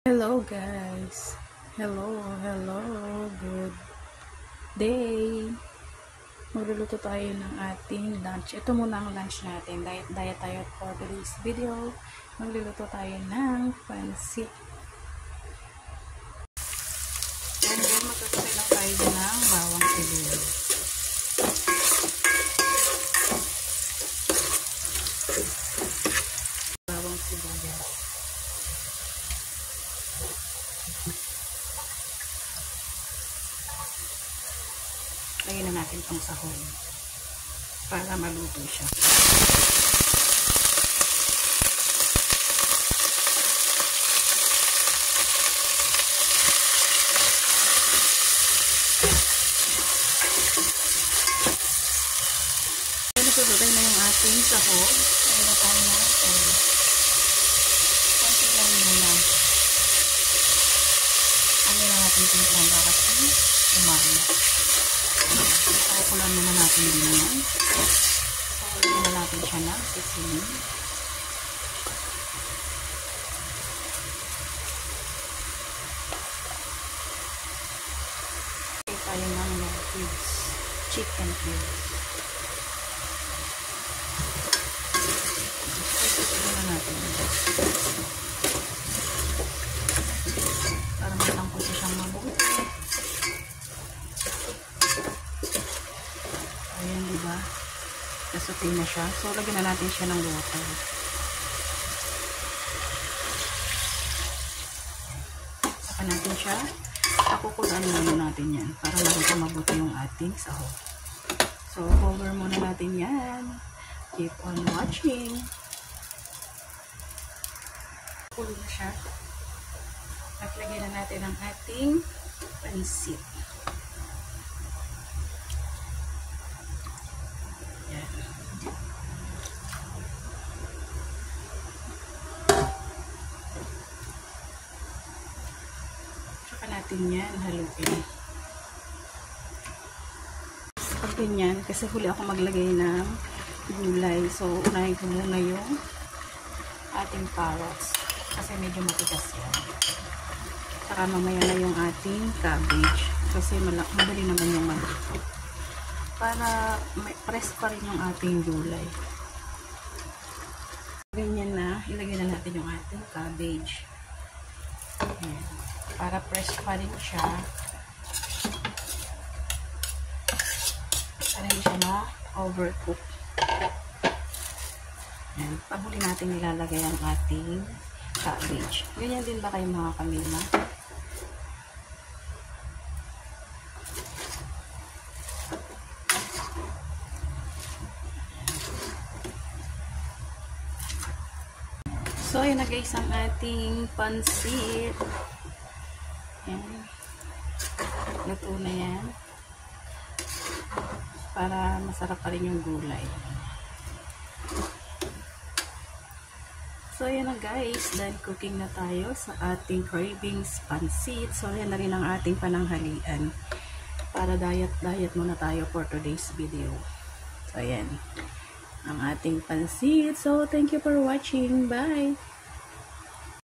Hello guys. Hello. Good day. Magluluto tayo ng ating lunch. Ito muna ang lunch natin. Diet tayo for today's video. Magluluto tayo ng pansit. And then magkakasay lang tayo ng bawang sibuyas. Bawang sibuyas. Lagyan na natin itong sahog para maluto siya. Nasudutay na yung ating sahog. Lagyan na tayo natin. Konti lang muna. Ano na natin itong planta kasi umarla. Pakukulan muna natin din yan. Pakukulan na natin siya ng sisiling. Okay, tayo ng cubes. Chicken cubes. Pakukulan na natin. Para matangko siya siyang mabuti. Ayan, diba? Nasutay na siya. So, lagyan na natin siya ng water. Saka natin siya. Pakukulaan muna natin yan. Para maluto mabuti yung ating sahog. So, cover muna natin yan. Keep on watching. Kulo na siya. At lagyan na natin ang ating pansit. Saka natin yan haluin. Pag ganyan, kasi huli ako maglagay ng gulay. So, unahin ko muna yung ating carrots. Kasi medyo matigas yan. Saka mamaya na yung ating cabbage. Kasi madali naman yung maluto. Para may press pa rin yung ating gulay. Ganyan na, ilagay na natin yung ating cabbage. Ayan. Para press pa rin siya. Para hindi siya ma-overcook. Ayan. Pahuli natin nilalagay ang ating cabbage. Ganyan din ba kayo mga kamila? So, ayan na guys ang ating pansit. Ayan. Luto na yan. Para masarap pa rin yung gulay. So, ayan na guys. Dahil cooking na tayo sa ating cravings pansit. So, ayan na rin ang ating pananghalian. Para diet muna tayo for today's video. So, ayan. Ang ating pansit. So, thank you for watching. Bye!